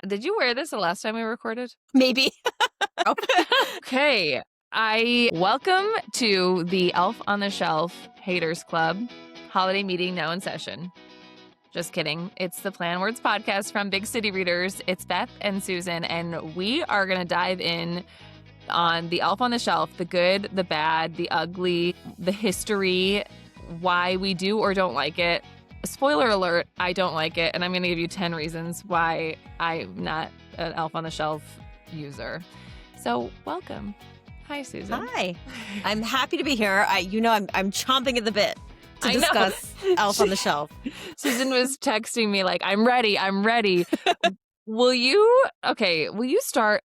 Did you wear this the last time we recorded? Maybe. Okay. Welcome to the Elf on the Shelf Haters Club holiday meeting now in session. Just kidding. It's the Plan Words podcast from Big City Readers. It's Beth and Susan, and we are going to dive in on the Elf on the Shelf, the good, the bad, the ugly, the history, why we do or don't like it. Spoiler alert, I don't like it, and I'm going to give you 10 reasons why I'm not an Elf on the Shelf user. So, welcome. Hi, Susan. Hi. I'm happy to be here. I'm chomping at the bit to discuss Elf on the Shelf. Susan was texting me like, I'm ready. Will you start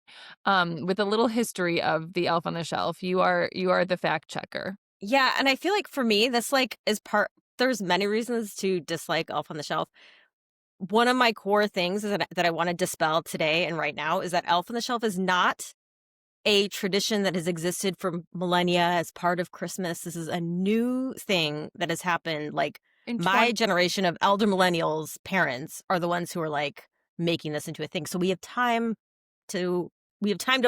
with a little history of the Elf on the Shelf? You are the fact checker. Yeah, and I feel like for me, this is part. There's many reasons to dislike Elf on the Shelf. One of my core things is that I want to dispel today and right now is that Elf on the Shelf is not a tradition that has existed for millennia as part of Christmas. This is a new thing that has happened. Like my generation of elder millennials, parents are the ones who are like making this into a thing. So we have time to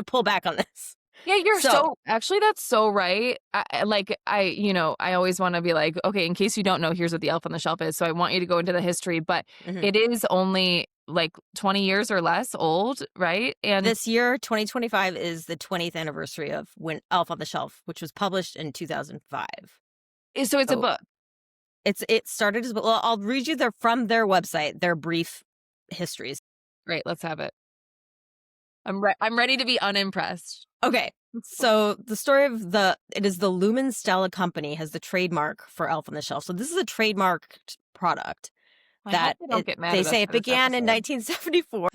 pull back on this. Yeah, actually, that's so right. I always want to be like, okay, in case you don't know, here's what the Elf on the Shelf is. So I want you to go into the history, but it is only like 20 years or less old, right? And this year, 2025, is the 20th anniversary of when Elf on the Shelf, which was published in 2005. So it's a book. It started as, well, I'll read you from their website, their brief histories. Great, let's have it. I'm ready to be unimpressed. Okay, so the story of it is the Lumen Stella Company has the trademark for Elf on the Shelf. So this is a trademarked product they say it began in 1974.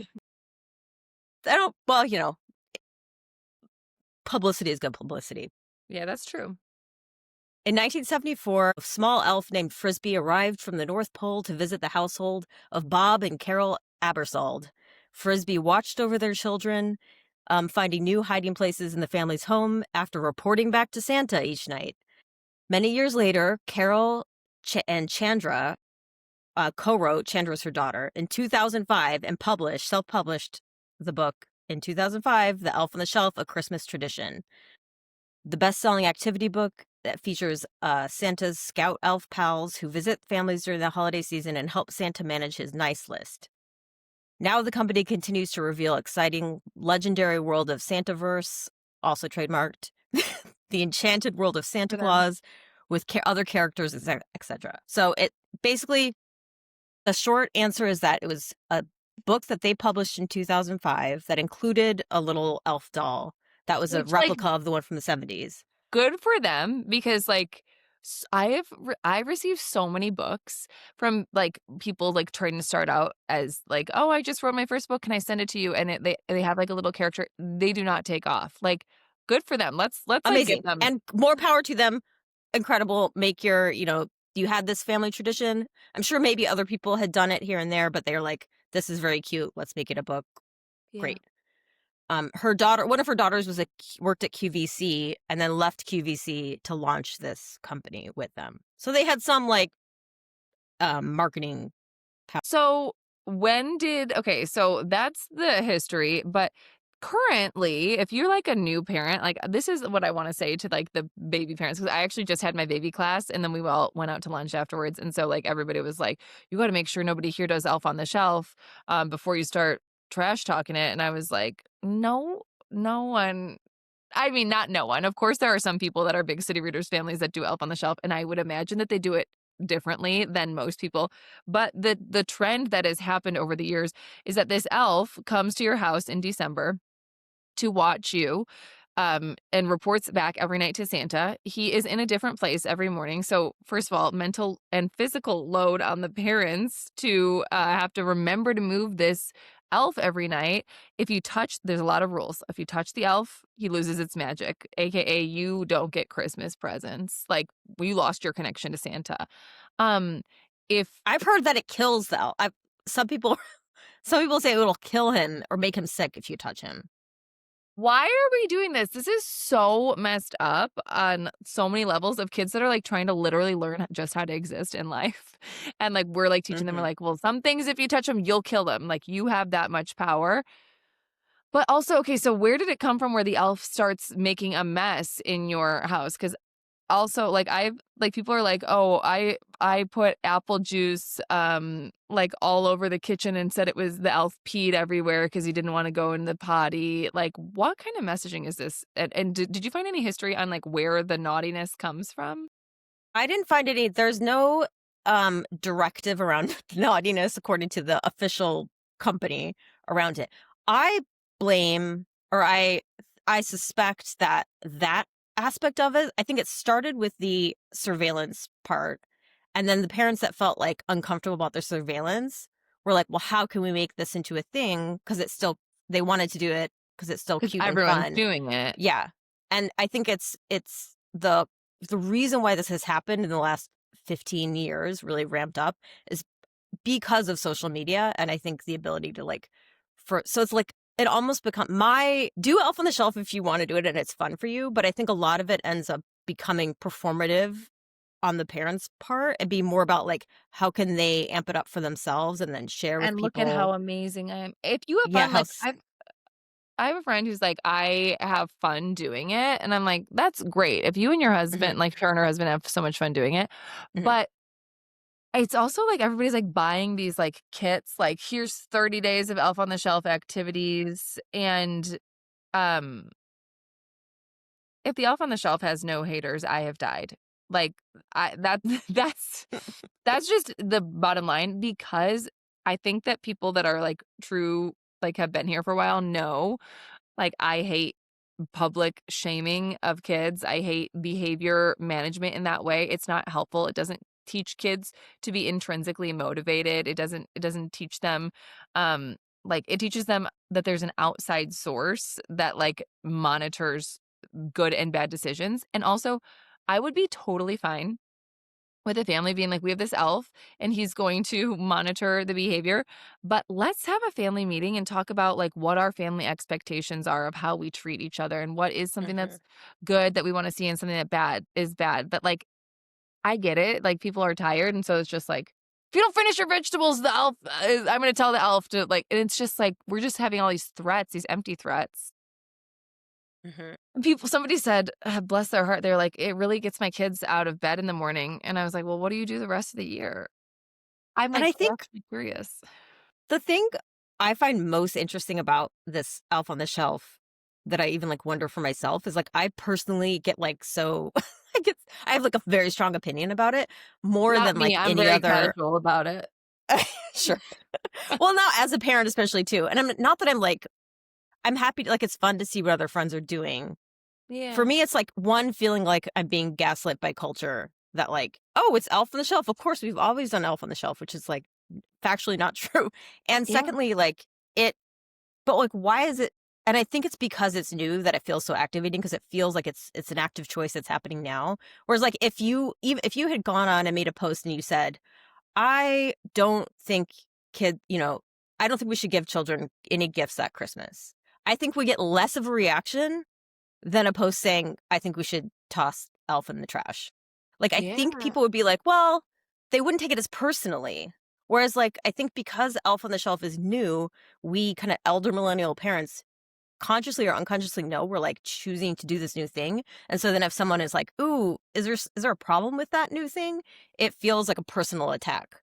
Publicity is good publicity. Yeah, that's true. In 1974, a small elf named Frisbee arrived from the North Pole to visit the household of Bob and Carol Abersold. Frisbee watched over their children, finding new hiding places in the family's home after reporting back to Santa each night. Many years later, Carol and Chandra co-wrote, Chandra's her daughter, in 2005 and self-published the book in 2005, The Elf on the Shelf, A Christmas Tradition. The best-selling activity book that features Santa's scout elf pals who visit families during the holiday season and help Santa manage his nice list. Now the company continues to reveal exciting legendary world of Santaverse, also trademarked, the enchanted world of Santa Claus with other characters, etc. So it basically, the short answer is that it was a book that they published in 2005 that included a little elf doll that was a replica of the one from the 70s. Good for them, because I received so many books from like people like trying to start out as like, oh, I just wrote my first book, can I send it to you? And they have like a little character. They do not take off. Like, good for them. Let's amazing. Give them. And more power to them. Incredible. Make your, you had this family tradition. I'm sure maybe other people had done it here and there, but they're like, this is very cute. Let's make it a book. Yeah. Great. One of her daughters worked at QVC and then left QVC to launch this company with them. So they had some marketing power. So so that's the history, but currently, if you're like a new parent, like this is what I want to say to like the baby parents, because I actually just had my baby class and then we all went out to lunch afterwards. And so like everybody was like, you got to make sure nobody here does Elf on the Shelf before you start trash talking it. And I was like, no one. I mean, not no one. Of course, there are some people that are Big City Readers families that do Elf on the Shelf, and I would imagine that they do it differently than most people. But the trend that has happened over the years is that this elf comes to your house in December to watch you and reports back every night to Santa. He is in a different place every morning. So first of all, mental and physical load on the parents to have to remember to move this elf every night. There's a lot of rules. If you touch the elf, he loses its magic, aka you don't get Christmas presents. Like, we lost your connection to Santa. If I've heard that it kills the elf. Some people say it'll kill him or make him sick if you touch him. Why are we doing this? This is so messed up on so many levels of kids that are, like, trying to literally learn just how to exist in life. And, like, we're, like, teaching them, we're Mhm. like, "Well, some things, if you touch them, you'll kill them. Like, you have that much power." But also, okay, so where did it come from where the elf starts making a mess in your house? Because also, like, I've like, people are like, "Oh, I put apple juice, like, all over the kitchen and said it was the elf peed everywhere because he didn't wanna go in the potty." Like, what kind of messaging is this? And did you find any history on, like, where the naughtiness comes from? I didn't find any there's no, directive around naughtiness according to the official company around it. I blame or I suspect that that aspect of it, I think it started with the surveillance part, and then the parents that felt, like, uncomfortable about their surveillance were like, "Well, how can we make this into a thing? Because it's still they wanted to do it because it's still Because cute and everyone's fun. doing it. Yeah, and I think it's the reason why this has happened in the last 15 years, really ramped up, is because of social media, and I think the ability to, like for so it's like it almost become my do Elf on the Shelf if you wanna do it and it's fun for you, but I think a lot of it ends up becoming performative on the parents' part and be more about, like, how can they amp it up for themselves and then share with And look at how people. amazing I am. If you have Yeah, fun, how like, s I have a friend who's like, "I have fun doing it," and I'm like, "That's great. If you and your husband, Mhm, like, her and her husband have so much fun doing it." mhm, But it's also like everybody's, like, buying these, like, kits, like, "Here's 30 days of Elf on the Shelf activities," and, um, if the Elf on the Shelf has no haters, I have died. Like, I that that's just the bottom line because I think that people that are, like, true like, have been here for a while know, like, I hate public shaming of kids. I hate behavior management in that way. It's not helpful. It doesn't teach kids to be intrinsically motivated. It doesn't teach them like it teaches them that there's an outside source that like monitors good and bad decisions. And also, I would be totally fine with a family being like, we have this elf and he's going to monitor the behavior. But let's have a family meeting and talk about like what our family expectations are of how we treat each other and what is something mhm. that's good that we want to see and something that bad is bad. But like, I get it. Like, people are tired. And so it's just like, if you don't finish your vegetables, the elf, I'm going to tell the elf to like, and it's just like, we're just having all these threats, these empty threats. Mhm. People somebody said, bless their heart, they're like, "It really gets my kids out of bed in the morning." And I was like, "Well, what do you do the rest of the year?" I'm, And like, I so think actually curious. the thing I find most interesting about this Elf on the Shelf that I even, like, wonder for myself is, like, I personally get, like, so I have, like, a very strong opinion about it more Not than, me, like, I'm any very other. casual about it. Sure. Well, now as a parent especially too, and I'm not that I'm, like I'm happy to like, it's fun to see what other friends are doing. For Yeah. me, it's, like, 1, feeling like I'm being gaslit by culture that, like, "Oh, it's Elf on the Shelf. Of course, we've always done Elf on the Shelf," which is, like, factually not true. And Yeah. secondly, like, it but, like, why is it and I think it's because it's new that it feels so activating because it feels like it's an active choice that's happening now. Whereas, like, if you had gone on and made a post and you said, "I don't think I don't think we should give children any gifts at Christmas." I think we get less of a reaction than a post saying, "I think we should toss Elf in the trash." Like, I think Yeah. people would be like, "Well," they wouldn't take it as personally. Whereas, like, I think because Elf on the Shelf is new, we kinda elder millennial parents consciously or unconsciously know we're, like, choosing to do this new thing, and so then if someone is like, "Ooh, is there a problem with that new thing?" It feels like a personal attack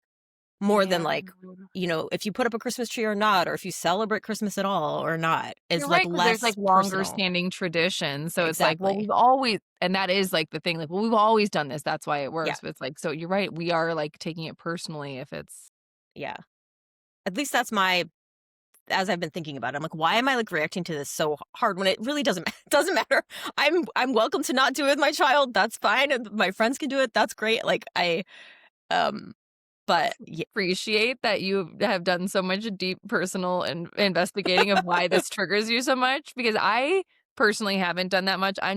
more than, Yeah. like, if you put up a Christmas tree or not, or if you celebrate Christmas at all or not, is, You're like, right because there's, less like, longer personal. standing traditions, so it's like, well, Exactly. we've always and that is, like, the thing, like, well, we've always done this, that's why it Yeah, works, but it's like, so you're right, we are, like, taking it personally if it's yeah. At least that's my as I've been thinking about it, I'm like, "Why am I, like, reacting to this so hard when it really doesn't doesn't matter. I'm welcome to not do it with my child, that's fine, and my friends can do it, that's great." Like, um but yeah. appreciate that you have done so much deep personal and investigating of why this triggers you so much because I personally haven't done that much. I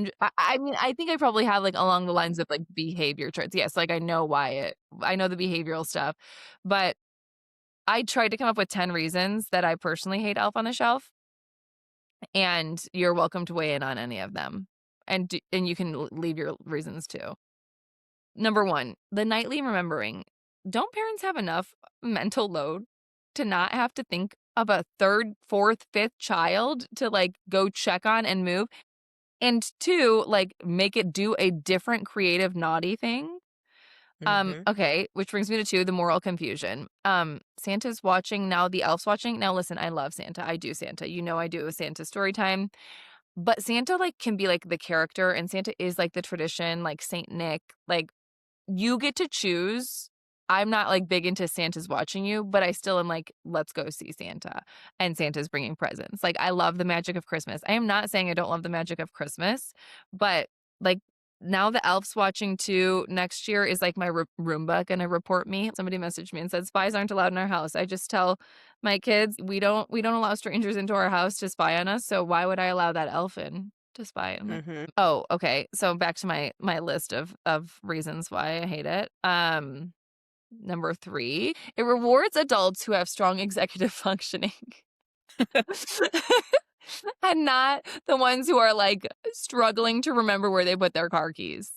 mean, I think I probably have like along the lines of like behavior traits. Yes, like I know the behavioral stuff, but I tried to come up with 10 reasons that I personally hate Elf on the Shelf. and you're welcome to weigh in on any of them. And you can leave your reasons too. Number 1, the nightly remembering. Don't parents have enough mental load to not have to think of a 3rd, 4th, 5th child to, like, go check on and move? And 2, like, make it do a different creative naughty thing? Mhm. Okay, which brings me to 2, the moral confusion. Santa's watching now, the elf's watching. Now listen, I love Santa. I do Santa. You know I do a Santa story time. But Santa, like, can be, like, the character, and Santa is, like, the tradition, like Saint Nick. Like, you get to choose. I'm not, like, big into Santa's watching you, but I still am like, "Let's go see Santa," and Santa's bringing presents. Like, I love the magic of Christmas. I am not saying I don't love the magic of Christmas, but, like, now the elf's watching too. Next year is, like, my Roomba gonna report me. Somebody messaged me and said, "Spies aren't allowed in our house." I just tell my kids, "We don't allow strangers into our house to spy on us, so why would I allow that elf in to spy on?" Mhm. Oh, okay. So back to my list of reasons why I hate it. Number 3, it rewards adults who have strong executive functioning. And not the ones who are, like, struggling to remember where they put their car keys.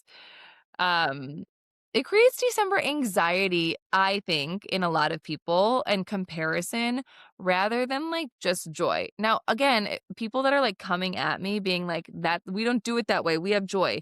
Um, it creates December anxiety, I think, in a lot of people and comparison rather than, like, just joy. Now, again, people that are, like, coming at me being like, "That we don't do it that way, we have joy."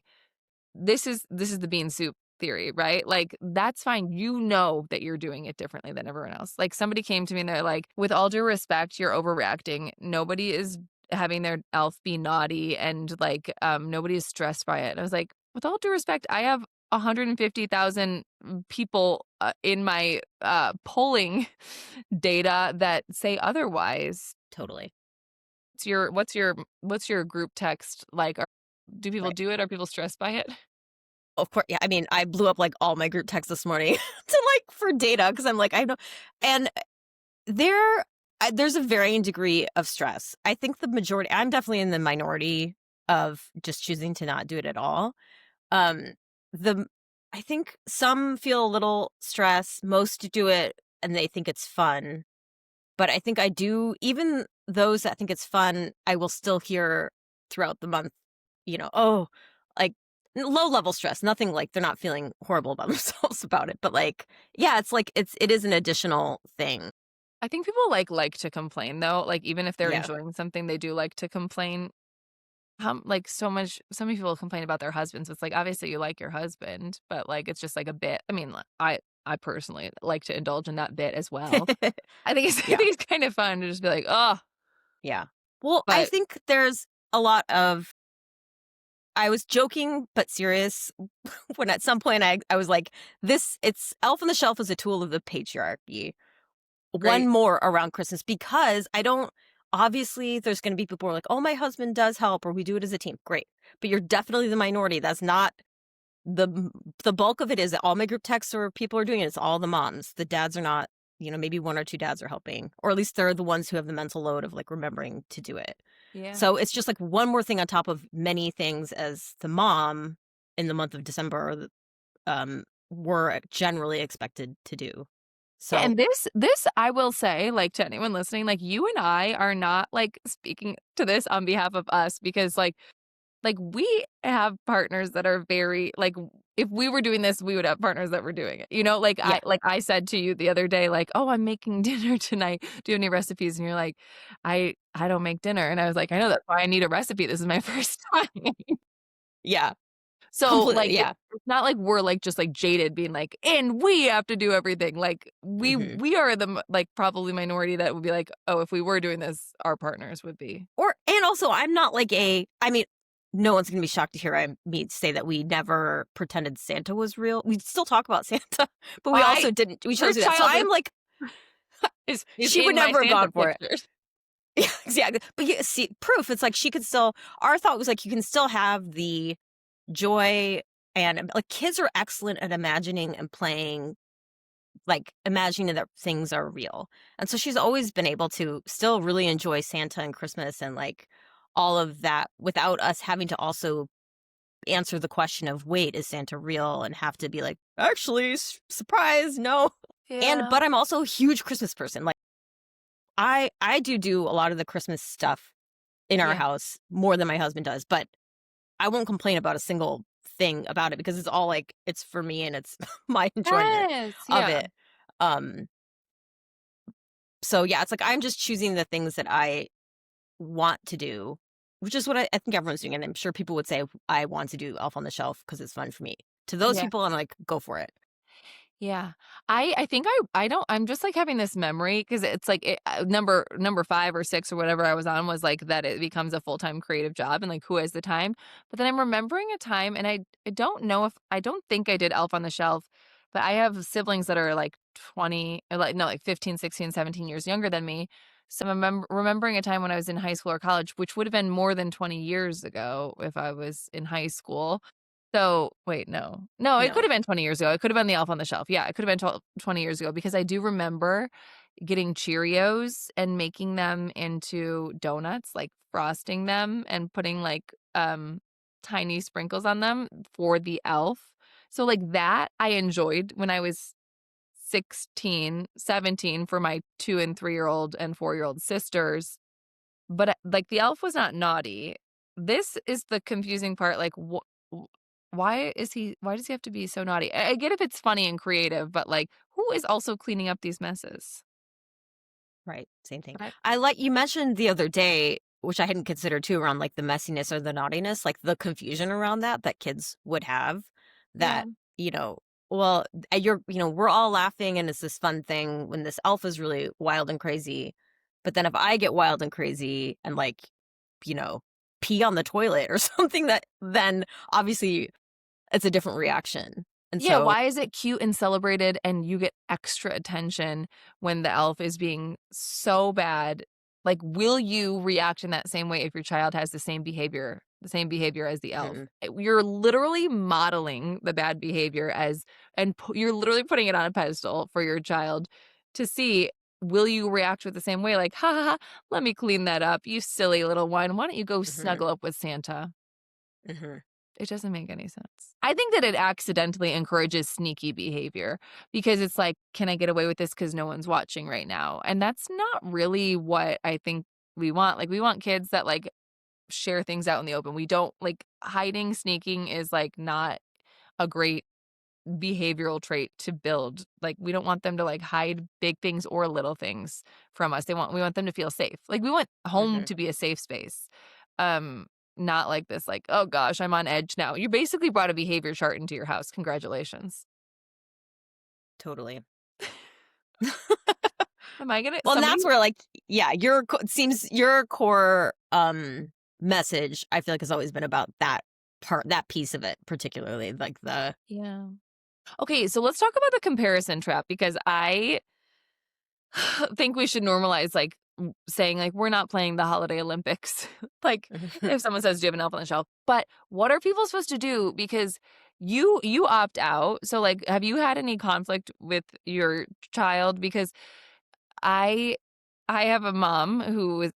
This is the bean soup theory, right? Like, that's fine. You know that you're doing it differently than everyone else. Like, somebody came to me and they're like, "With all due respect, you're overreacting. Nobody is having their elf be naughty and, like, nobody is stressed by it." And I was like, "With all due respect, I have 150,000 people, in my, polling data that say otherwise." Totally. What's your group text like? Do people Right. do it? Are people stressed by it? Of course, yeah, I mean, I blew up, like, all my group texts this morning to, like, for data because 'cause I'm like, I know, and there there's a varying degree of stress. I think the majority I'm definitely in the minority of just choosing to not do it at all. Um, the I think some feel a little stress, most do it and they think it's fun, but I think I do even those that think it's fun, I will still hear throughout the month, "Oh," like, low level stress, nothing like they're not feeling horrible about themselves about it, but, like, yeah, it's like it is an additional thing. I think people like to complain though, like, even if they're Yeah. enjoying something, they do like to complain. Like, so many people complain about their husbands. It's like, obviously you like your husband, but, like, it's just like a bit. I mean, I personally like to indulge in that bit as well. I think it's I Yeah, think it's kind of fun to just be like, oh. yeah. Well, I But think there's a lot of I was joking but serious when at some point I was like, "This it's Elf on the Shelf is a tool of the patriarchy." One great. more around Christmas because I don't obviously, there's gonna be people who are like, "Oh, my husband does help," or "We do it as a team." Great. But you're definitely the minority. That's not the m the bulk of it is that all my group texts or people are doing it. It's all the moms. The dads are not, maybe 1 or 2 dads are helping, or at least they're the ones who have the mental load of, like, remembering to do it. Yeah. So it's just, like, one more thing on top of many things as the mom in the month of December, we're generally expected to do. So And this I will say, like, to anyone listening, like, you and I are not, like, speaking to this on behalf of us because, like, we have partners that are very like, if we were doing this, we would have partners that were doing it, you know? yeah. Like I said to you the other day, like, "Oh, I'm making dinner tonight. Do you have any recipes?" And you're like, "I don't make dinner." And I was like, "I know, that's why I need a recipe. This is my first time." Yeah. So, Completely, like, yeah. it's not like we're, like, just, like, jaded being like, "And we have to do everything." Like, we Mhm. we are the like, probably minority that would be like, "Oh, if we were doing this, our partners would be." And also, I'm not like I mean, no one's gonna be shocked to hear me say that we never pretended Santa was real. We still talk about Santa, but we I also didn't we Your chose to do that. So child I'm like, is she would in my never have Santa gone for it. pictures. Yeah, exactly. But yeah, see, proof, it's like she could still our thought was like you can still have the joy and like kids are excellent at imagining and playing, like imagining that things are real. And so she's always been able to still really enjoy Santa and Christmas and like all of that without us having to also answer the question of wait, is Santa real? And have to be like, actually, surprise, no. And Yeah. but I'm also a huge Christmas person. Like I do a lot of the Christmas stuff in our Yeah. house more than my husband does, but I won't complain about a single thing about it because it's all like it's for me and it's my enjoyment Yes, of yeah. it. Um, so yeah, it's like I'm just choosing the things that I want to do, which is what I think everyone's doing. And I'm sure people would say I want to do Elf on the Shelf because it's fun for me. To those Yeah. people, I'm like, go for it. Yeah. I think I don't I'm just, like, having this memory because it's, like, number 5 or 6 or whatever I was on was, like, that it becomes a full-time creative job and, like, who has the time? But then I'm remembering a time, and I don't know if I don't think I did Elf on the Shelf, but I have siblings that are, like, 20 or, like no, like, 15, 16, 17 years younger than me. So I'm remembering a time when I was in high school or college, which would have been more than 20 years ago if I was in high school. So, wait, no. No, it could No. have been 20 years ago. It could have been the Elf on the Shelf. Yeah, it could have been 20 years ago because I do remember getting Cheerios and making them into donuts, like frosting them and putting like tiny sprinkles on them for the elf. So like that I enjoyed when I was 16, 17 for my 2 and 3-year-old and 4-year-old sisters. But, like, the elf was not naughty. This is the confusing part, like, why does he have to be so naughty? I get if it's funny and creative, but, like, who is also cleaning up these messes? Right. Same thing. I I like you mentioned the other day, which I hadn't considered too, around like the messiness or the naughtiness, like the confusion around that kids would have Yeah. that, you know, well, we're all laughing and it's this fun thing when this elf is really wild and crazy. But then if I get wild and crazy and like, you know, pee on the toilet or something that then obviously it's a different reaction. And Yeah, so, why is it cute and celebrated and you get extra attention when the elf is being so bad? Like, will you react in that same way if your child has the same behavior as the elf? mhm, You're literally modeling the bad behavior as and you're literally putting it on a pedestal for your child to see, will you react with the same way? Like, "Ha ha ha, let me clean that up, you silly little one. Why don't you go mhm, snuggle up with Santa?" mhm, It doesn't make any sense. I think that it accidentally encourages sneaky behavior because it's like, "Can I get away with this because no one's watching right now?" And that's not really what I think we want. Like, we want kids that, like, share things out in the open. We don't like, hiding, sneaking is, like, not a great behavioral trait to build. Like, we don't want them to, like, hide big things or little things from us. We want them to feel safe. Like, we want home mhm, to be a safe space. Um, Not like this, like, "Oh gosh, I'm on edge now." You basically brought a behavior chart into your house. Congratulations. totally. Am I gonna Well, and somebody that's where, like, yeah, it seems your core, message, I feel like, has always been about that piece of it, particularly, like, the Yeah. Okay, so let's talk about the comparison trap because I think we should normalize, like, saying, like, "We're not playing the holiday Olympics." Like, if someone says, "Do you have an elf on the shelf?" But what are people supposed to do? Because you opt out. So, like, have you had any conflict with your child? Because I I have a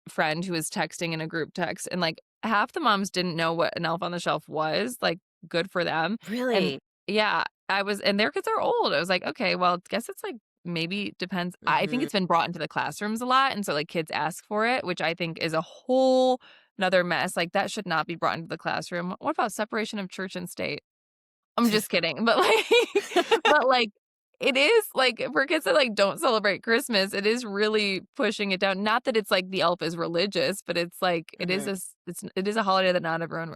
friend who was texting in a group text, and, like, half the moms didn't know what an elf on the shelf was, like, good for them, and Really? yeah, and their kids are old. I was like, "Okay, well, guess it's, like, maybe depends." I think Mhm, it's been brought into the classrooms a lot, and so, like, kids ask for it, which I think is a whole 'nother mess, like, that should not be brought into the classroom. What about separation of church and state? I'm just kidding, but, like but, like, it is, like, for kids that, like, don't celebrate Christmas, it is really pushing it down. Not that it's like the elf is religious, but it's like mhm. it is a holiday that not everyone,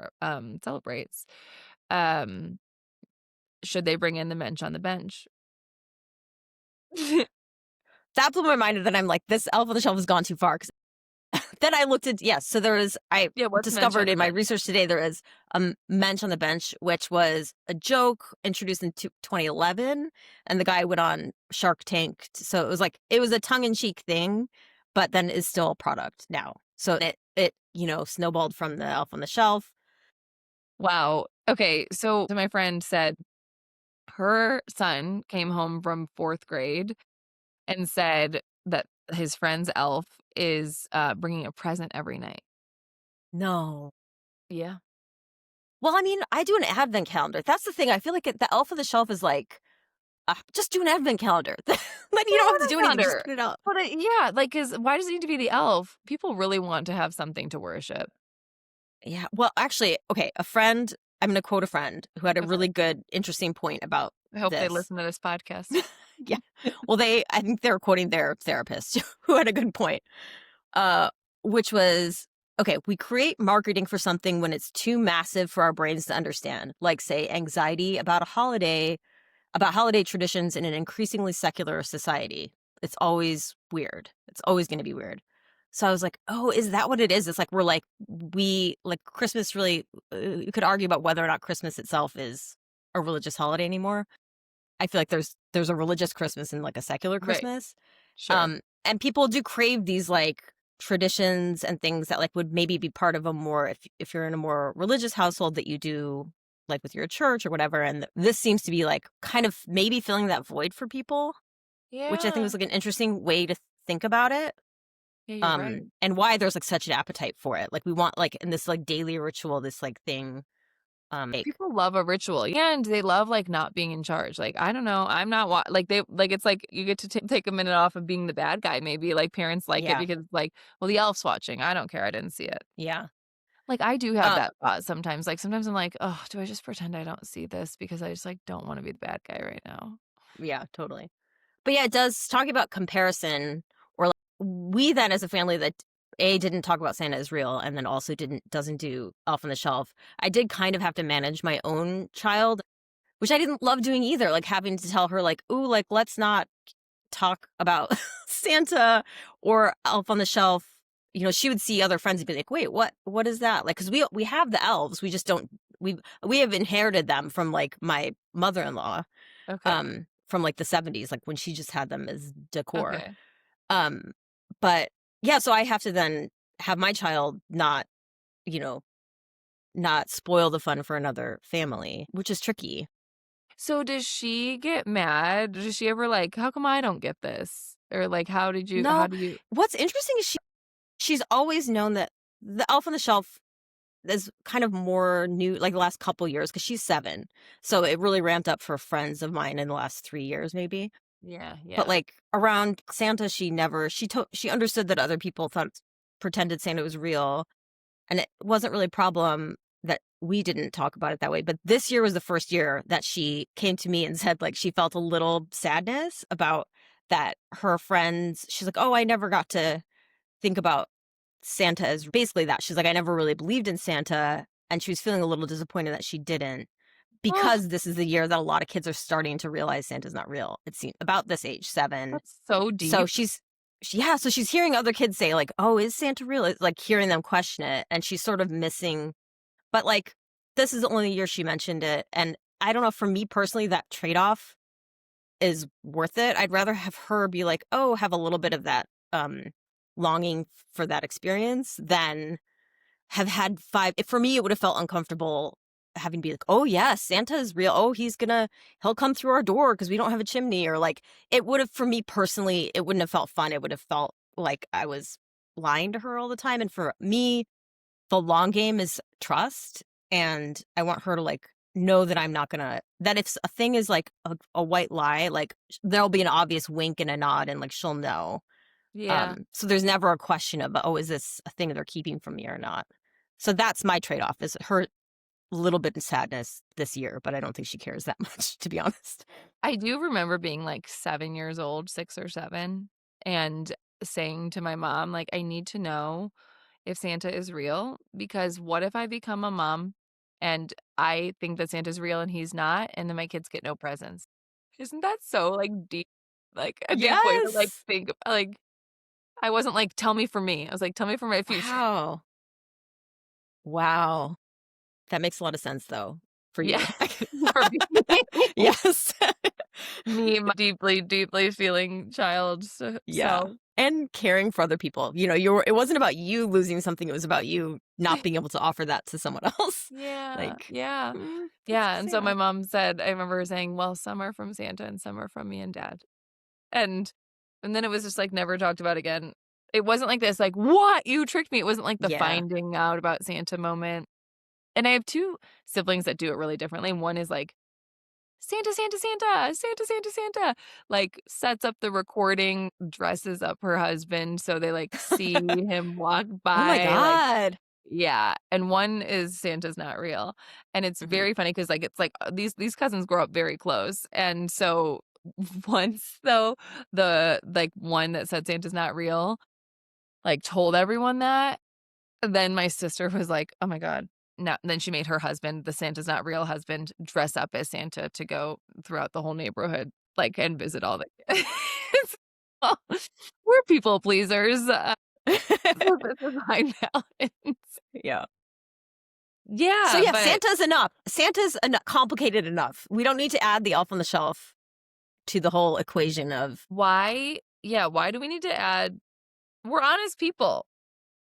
celebrates. Um, should they bring in the mensch on the bench? That blew my mind, and then I'm like, "This Elf on the Shelf has gone too far." 'Cause then I looked at yes, so I Yeah, what's mensch discovered on the in my bench? research today there is a Mensch on the Bench, which was a joke introduced in 2011, and the guy went on Shark Tank, so it was a tongue-in-cheek thing, but then is still a product now. So snowballed from the Elf on the Shelf. Wow. Okay, so my friend said her son came home from 4th grade and said that his friend's elf is, bringing a present every night. No. Yeah. Well, I mean, I do an advent calendar. That's the thing, I feel like the Elf on the Shelf is like Just do an advent calendar. Then Yeah, you don't have to advent do anything, just calendar. put it out. But, yeah, like, 'cause why does it need to be the elf? People really want to have something to worship. Yeah, well, actually, okay, a friend I'm gonna quote a friend who had a Okay. really good, interesting point about I hope they this. listen to this podcast. Yeah. Well, I think they were quoting their therapist who had a good point, uh, which was, okay, we create marketing for something when it's too massive for our brains to understand, like, say, anxiety about holiday traditions in an increasingly secular society. It's always weird. It's always gonna be weird. So I was like, "Oh, is that what it is?" It's like we like Christmas really you could argue about whether or not Christmas itself is a religious holiday anymore. I feel like there's a religious Christmas and, like, a secular Right. Christmas. Sure. And people do crave these, like, traditions and things that, like, would maybe be part of a more if you're in a more religious household that you do, like, with your church or whatever, and this seems to be, like, kind of maybe filling that void for people, which I think Yeah. was, like, an interesting way to think about it, Yeah, you're right. and why there's, like, such an appetite for it. Like, we want, like, in this, like, daily ritual, this, like, thing, like People love a ritual, and they love, like, not being in charge, like, I don't know, I'm not like, they like, it's like you get to take a minute off of being the bad guy maybe, like, parents like it yeah, because it's like, "Well, the elf's watching, I don't care, I didn't see it." yeah. Like, I do have Uh, that thought sometimes, like, sometimes I'm like, "Oh, do I just pretend I don't see this because I just, like, don't wanna be the bad guy right now?" yeah, totally. But yeah, it does talking about comparison or like we then as a family that A didn't talk about Santa is real and then also doesn't do Elf on the Shelf. I did kind of have to manage my own child, which I didn't love doing either, like having to tell her like, "Ooh, like let's not talk about Santa or Elf on the Shelf." You know, she would see other friends and be like, "Wait, what is that?" Like cuz we have the elves, we just don't we have inherited them from like my mother-in-law Okay, from, like, the '70s, like, when she just had them as decor. okay. Um, but, yeah, so I have to then have my child not, you know, not spoil the fun for another family, which is tricky. So does she get mad? Does she ever like, "How come I don't get this?" Or like, how No, do you what's interesting is she's always known that the Elf on the Shelf is kind of more new, like, the last couple years because she's 7, so it really ramped up for friends of mine in the last 3 years maybe. Yeah, But, yeah. like, around Santa, she never she understood that other people pretended Santa was real, and it wasn't really a problem that we didn't talk about it that way, but this year was the first year that she came to me and said, like, she felt a little sadness about that her friends she's like, "Oh, I never got to think about Santa as" basically that, she's like, "I never really believed in Santa," and she was feeling a little disappointed that she didn't, Oh, because this is the year that a lot of kids are starting to realize Santa's not real. It seems about this age, 7. that's so So deep. yeah, so she's hearing other kids say like, "Oh, is Santa real?" It's like hearing them question it, and she's sort of missing but, like, this is the only year she mentioned it, and I don't know, for me personally, that trade-off is worth it. I'd rather have her be like, "Oh, have a little bit of that, longing for that experience," than have had 5 for me, it would have felt uncomfortable having to be like, "Oh, yes, Santa is real. Oh, he'll come through our door because we don't have a chimney," or, like, it would have for me personally, it wouldn't have felt fun. It would have felt like I was lying to her all the time, and for me, the long game is trust, and I want her to, like, know that I'm not gonna that if a thing is, like, a white lie, like, there'll be an obvious wink and a nod, and, like, she'll know. Yeah. So there's never a question of, "Oh, is this a thing they're keeping from me or not?" So that's my trade-off is her little bit of sadness this year, but I don't think she cares that much, to be honest. I do remember being, like, 7 years old, 6 or 7, and saying to my mom, like, "I need to know if Santa is real, because what if I become a mom and I think that Santa's real and he's not, and then my kids get no presents?" Isn't that so, like, deep? Like, a deep way to, like, Yes! think like, I wasn't like, "Tell me for me." I was like, "Tell me for my future." Wow. Wow. That makes a lot of sense, though, for Yeah. you. For me. Yes. Me, my deeply, deeply feeling child Yeah. self. And caring for other people. You know, it wasn't about you losing something, it was about you not being able to offer that to someone else. Yeah, Like, yeah. that's Yeah, and so my sad. mom said I remember her saying, "Well, some are from Santa and some are from me and dad." And then it was just, like, never talked about again. It wasn't like this, like, "What? You tricked me." It wasn't like the Yeah. finding out about Santa moment. And I have 2 siblings that do it really differently. One is, like, Santa, Santa, Santa, Santa, Santa, Santa, like, sets up the recording, dresses up her husband so they, like, see him walk Oh my by, like god. yeah, and one is Santa's not real, and it's Mhm, very funny because like, it's like, these cousins grow up very close, and so once, though, the, like, one that said Santa's not real, like, told everyone that, then my sister was like, "Oh my god." No, then she made her husband, the Santa's not real husband, dress up as Santa to go throughout the whole neighborhood, like, and visit all the kids. Oh, we're people pleasers, so this is my balance. yeah. So, Yeah, yeah, but Santa's enough. Santa's complicated enough. We don't need to add the elf on the shelf to the whole equation of why do we need to add we're honest people.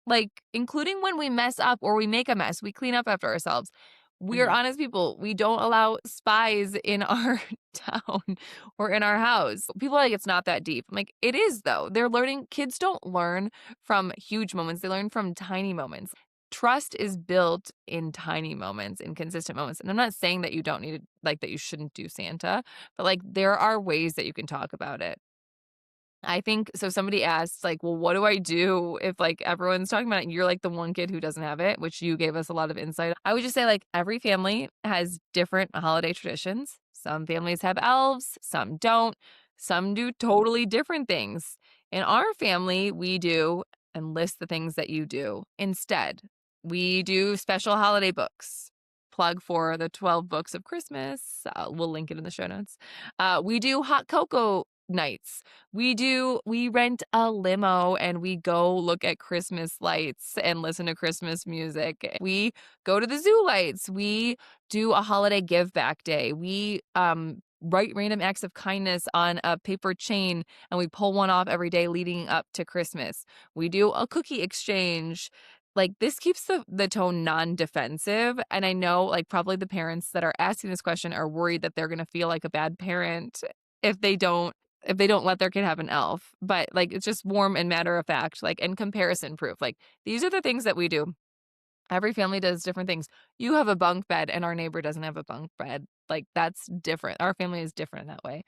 Like, including when we mess up or we make a mess, we clean up after ourselves. We're Mhm, honest people. We don't allow spies in our town or in our house. People are like, it's not that deep. I'm like, it is though. They're learning, kids don't learn from huge moments, they learn from tiny moments. Trust is built in tiny moments, in consistent moments. And I'm not saying that you don't need to, like, that you shouldn't do Santa, but like, there are ways that you can talk about it. I think so somebody asked, like, "Well, what do I do if, like, everyone's talking about it and you're, like, the one kid who doesn't have it?" Which you gave us a lot of insight. I would just say, like, every family has different holiday traditions. Some families have elves, some don't. Some do totally different things. In our family, we do and list the things that you do. Instead, we do special holiday books. Plug for the 12 books of Christmas. We'll link it in the show notes. We do hot cocoa nights. We rent a limo and we go look at Christmas lights and listen to Christmas music. We go to the zoo lights. We do a holiday give back day. We write random acts of kindness on a paper chain and we pull one off every day leading up to Christmas. We do a cookie exchange. Like, this keeps the tone non-defensive, and I know, like, probably the parents that are asking this question are worried that they're gonna feel like a bad parent if they don't if they don't let their kid have an elf, but, like, it's just warm and matter of fact, like, and comparison proof, like, these are the things that we do. Every family does different things. You have a bunk bed and our neighbor doesn't have a bunk bed, like, that's different. Our family is different that way.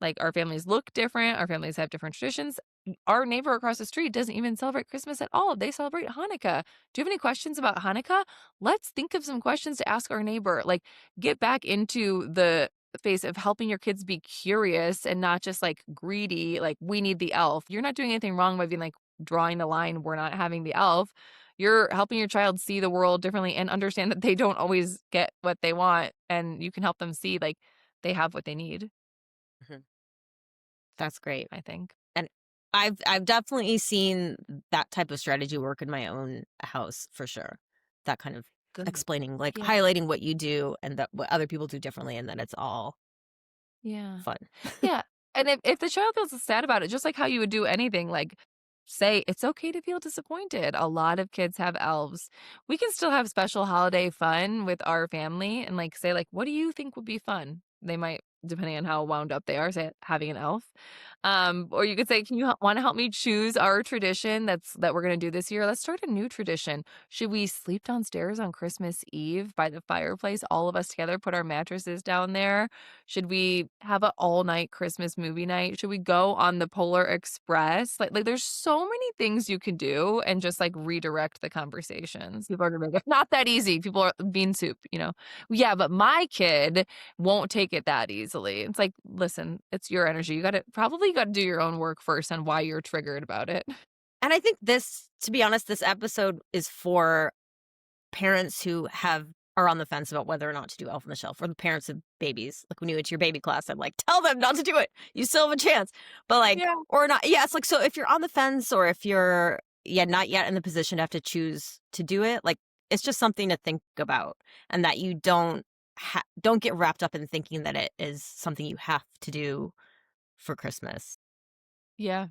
Like, our families look different, our families have different traditions. Our neighbor across the street doesn't even celebrate Christmas at all, they celebrate Hanukkah. Do you have any questions about Hanukkah? Let's think of some questions to ask our neighbor. Like, get back into the phase of helping your kids be curious and not just, like, greedy, like, "We need the elf." You're not doing anything wrong by being, like, drawing the line, "We're not having the elf." You're helping your child see the world differently and understand that they don't always get what they want, and you can help them see, like, they have what they need, mhm. That's great. I think. And I've definitely seen that type of strategy work in my own house for sure. That kind of Good. explaining, like, Yeah. highlighting what you do and that what other people do differently, and then it's all Yeah. fun. Yeah, and if the child feels sad about it, just like how you would do anything, like, say, "It's okay to feel disappointed." A lot of kids have elves. We can still have special holiday fun with our family and, like, say, like, "What do you think would be fun?" They might, depending on how wound up they are, say, having an elf. Or you could say, "Can you wanna help me choose our tradition that we're gonna do this year? Let's start a new tradition. Should we sleep downstairs on Christmas Eve by the fireplace, all of us together, put our mattresses down there? Should we have an all-night Christmas movie night? Should we go on the Polar Express?" Like, there's so many things you can do and just, like, redirect the conversations. People are gonna be like, "It's not that easy." People are bean soup, you know? "Yeah, but my kid won't take it that easily." It's like, listen, it's your energy. You gotta do your own work first on why you're triggered about it. And I think this, to be honest, this episode is for parents who are on the fence about whether or not to do Elf on the Shelf, or the parents of babies. Like, when you went to your baby class, I'm like, tell them not to do it. You still have a chance. But, like, Yeah. or not. Yeah, it's like, so if you're on the fence, or if you're, yeah, not yet in the position to have to choose to do it, like, it's just something to think about, and that you don't get wrapped up in thinking that it is something you have to do for Christmas. Yeah,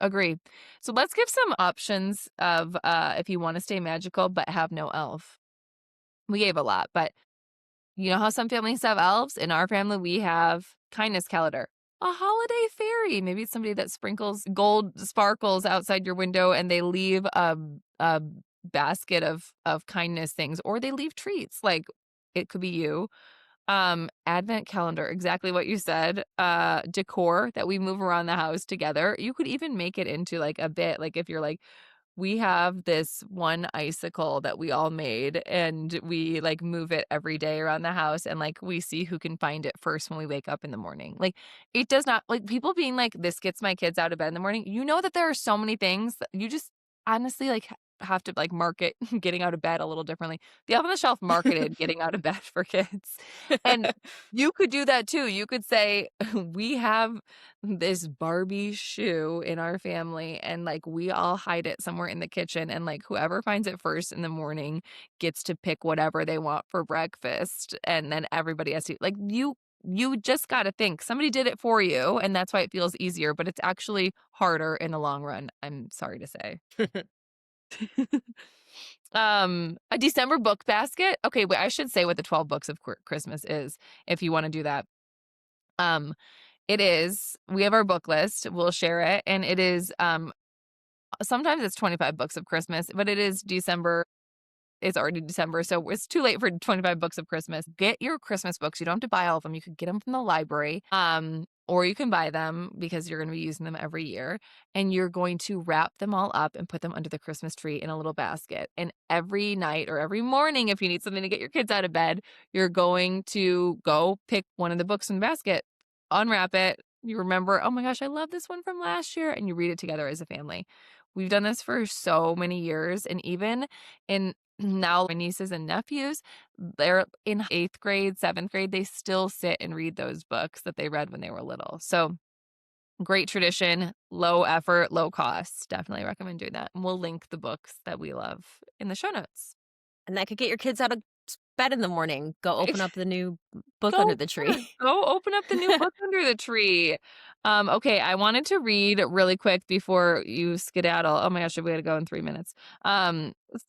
agree. So let's give some options of, if you wanna stay magical but have no elf. We gave a lot, but you know how some families have elves? In our family, we have kindness calendar, a holiday fairy. Maybe it's somebody that sprinkles gold sparkles outside your window and they leave a basket of kindness things, or they leave treats. Like, it could be you. Advent calendar, exactly what you said. Decor that we move around the house together. You could even make it into like a bit, like if you're like, we have this one icicle that we all made and we like move it every day around the house and like we see who can find it first when we wake up in the morning. Like it does not like people being like this gets my kids out of bed in the morning. You know that there are so many things that you just honestly like have to like market getting out of bed a little differently. The Elf on the Shelf marketed getting out of bed for kids. And you could do that too. You could say we have this Barbie shoe in our family and like we all hide it somewhere in the kitchen and like whoever finds it first in the morning gets to pick whatever they want for breakfast and then everybody has to like you just got to think somebody did it for you and that's why it feels easier but it's actually harder in the long run. I'm sorry to say. A December book basket. Okay, wait, I should say what the 12 books of Christmas is if you want to do that. Um it is we have our book list, we'll share it and it is sometimes it's 25 books of Christmas, but it is December. It's already December, so it's too late for 25 books of Christmas. Get your Christmas books. You don't have to buy all of them. You could get them from the library, or you can buy them because you're going to be using them every year. And you're going to wrap them all up and put them under the Christmas tree in a little basket. And every night or every morning, if you need something to get your kids out of bed, you're going to go pick one of the books in the basket, unwrap it. You remember, oh my gosh, I love this one from last year, and you read it together as a family. We've done this for so many years, and even in now my nieces and nephews, they're in 8th grade, 7th grade, they still sit and read those books that they read when they were little. So, great tradition, low effort, low cost. Definitely recommend doing that. And we'll link the books that we love in the show notes. And that could get your kids out of bed in the morning. Go open up the new book under Go the yeah, tree. go open up the new book under the tree. Okay, I wanted to read really quick before you skedaddle. Oh my gosh, we gotta go in 3 minutes.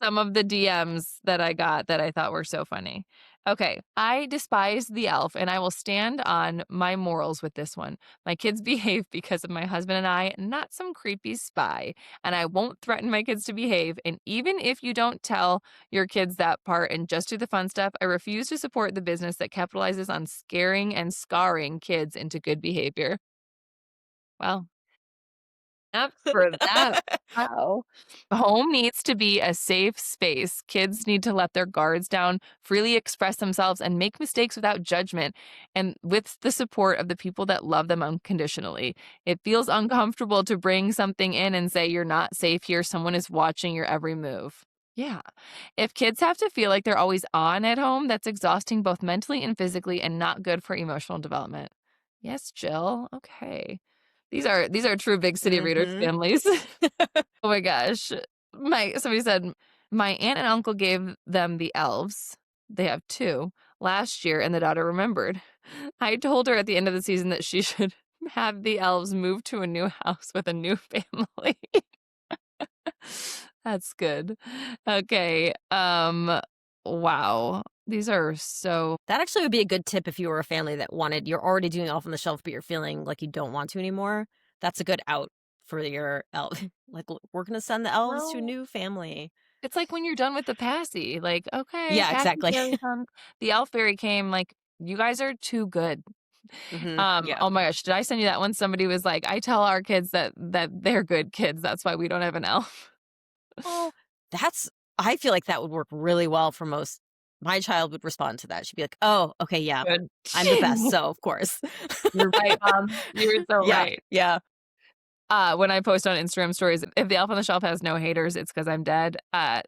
Some of the DMs that I got that I thought were so funny. Okay, I despise the elf, and I will stand on my morals with this one. My kids behave because of my husband and I, not some creepy spy. And I won't threaten my kids to behave. And even if you don't tell your kids that part and just do the fun stuff, I refuse to support the business that capitalizes on scaring and scarring kids into good behavior. Well, up for that. Wow. Home needs to be a safe space. Kids need to let their guards down, freely express themselves, and make mistakes without judgment, and with the support of the people that love them unconditionally. It feels uncomfortable to bring something in and say, you're not safe here. Someone is watching your every move. Yeah. If kids have to feel like they're always on at home, that's exhausting both mentally and physically and not good for emotional development. Yes, Jill. Okay. These are true big city readers Mhm. families. Oh my gosh. My somebody said my aunt and uncle gave them the elves. They have 2 last year and the daughter remembered. I told her at the end of the season that she should have the elves move to a new house with a new family. That's good. Okay. Wow. These are so That actually would be a good tip if you were a family that wanted you're already doing Elf on the Shelf, but you're feeling like you don't want to anymore. That's a good out for your elf. Like, we're gonna send the elves to a well, new family." it's like when you're done with the passy, like, okay, Yeah, passy exactly. fairy come. The elf fairy came, like, you guys are too good. Mhm. Yeah. Oh my gosh, did I send you that one? Somebody was like, I tell our kids that they're good kids. That's why we don't have an elf. Oh, that's I feel like that would work really well for most my child would respond to that. She'd be like, "Oh, okay, yeah. Good. I'm the best, so of course." You're right, mom. You're so Yeah, right. yeah. When I post on Instagram stories, if the elf on the shelf has no haters, it's because I'm dead.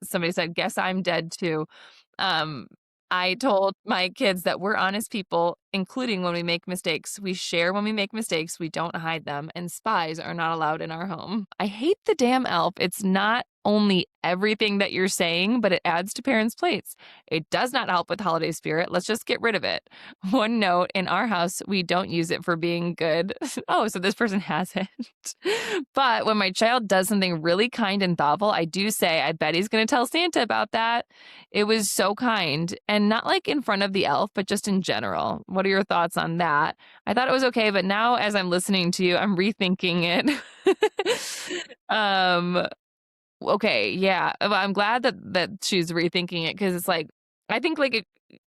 Somebody said, guess I'm dead too. Um, I told my kids that we're honest people, including when we make mistakes. We share when we make mistakes, we don't hide them, and spies are not allowed in our home. I hate the damn elf. It's not only everything that you're saying, but it adds to parents' plates. It does not help with holiday spirit. Let's just get rid of it. One note, in our house, we don't use it for being good. Oh, so this person has it. But when my child does something really kind and thoughtful, I do say, I bet he's going to tell Santa about that. It was so kind, and not like in front of the elf, but just in general. What are your thoughts on that? I thought it was okay, but now as I'm listening to you, I'm rethinking it. um, okay, yeah. I'm glad that she's rethinking it because it's like I think like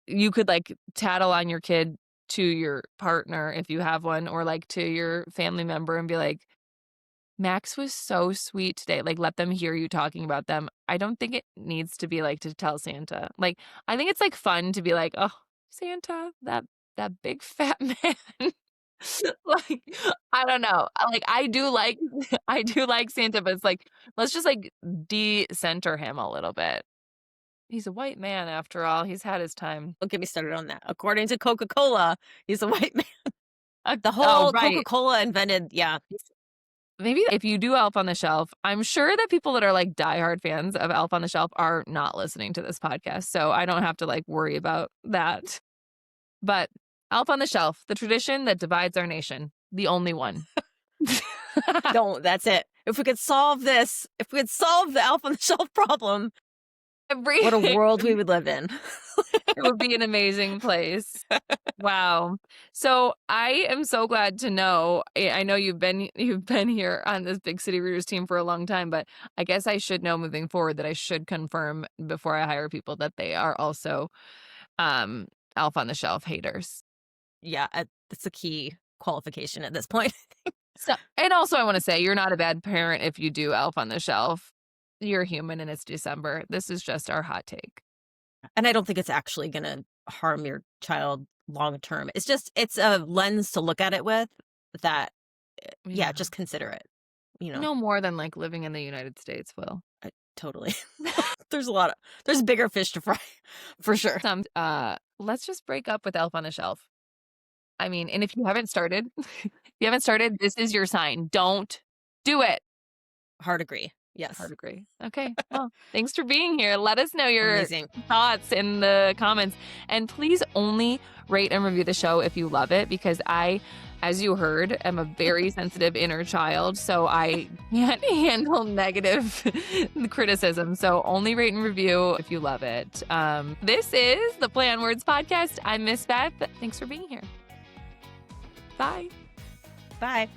you could, like, tattle on your kid to your partner if you have one or, like, to your family member and be like, "Max was so sweet today." Like, let them hear you talking about them. I don't think it needs to be, like, to tell Santa. Like, I think it's, like, fun to be like, "Oh, Santa, that big fat man." Like, I don't know. Like, I do like I do like Santa, but it's like, let's just, like, de-center him a little bit. He's a white man after all. He's had his time. Don't get me started on that. According to Coca-Cola, he's a white man. The Oh, whole right. Coca-Cola invented yeah. Maybe if you do Elf on the Shelf, I'm sure that people that are, like, diehard fans of Elf on the Shelf are not listening to this podcast, so I don't have to, like, worry about that. But Elf on the Shelf, the tradition that divides our nation, the only one. Don't that's it. If we could solve this, if we could solve the Elf on the Shelf problem, what a Everything. world we would live in. It would be an amazing place. Wow. So I am so glad to know. I know you've been here on this Big City Readers team for a long time, but I guess I should know moving forward that I should confirm before I hire people that they are also um Elf on the Shelf haters. Yeah, that's a key qualification at this point. So and also I want to say you're not a bad parent if you do Elf on the Shelf. You're human and it's December. This is just our hot take. And I don't think it's actually gonna harm your child long term. It's just it's a lens to look at it with that, yeah, Yeah. just consider it, you know? No more than like living in the United States will. Totally. There's bigger fish to fry for sure. Let's just break up with Elf on the Shelf. I mean, and if you haven't started, if you haven't started, this is your sign. Don't do it. Hard agree. Yes. Hard agree. Okay. Well, thanks for being here. Let us know your Amazing. thoughts in the comments. And please only rate and review the show if you love it, because I, as you heard, am a very sensitive inner child. So I can't handle negative criticism. So only rate and review if you love it. This is the Play on Words podcast. I'm Miss Beth. Thanks for being here. Bye. Bye.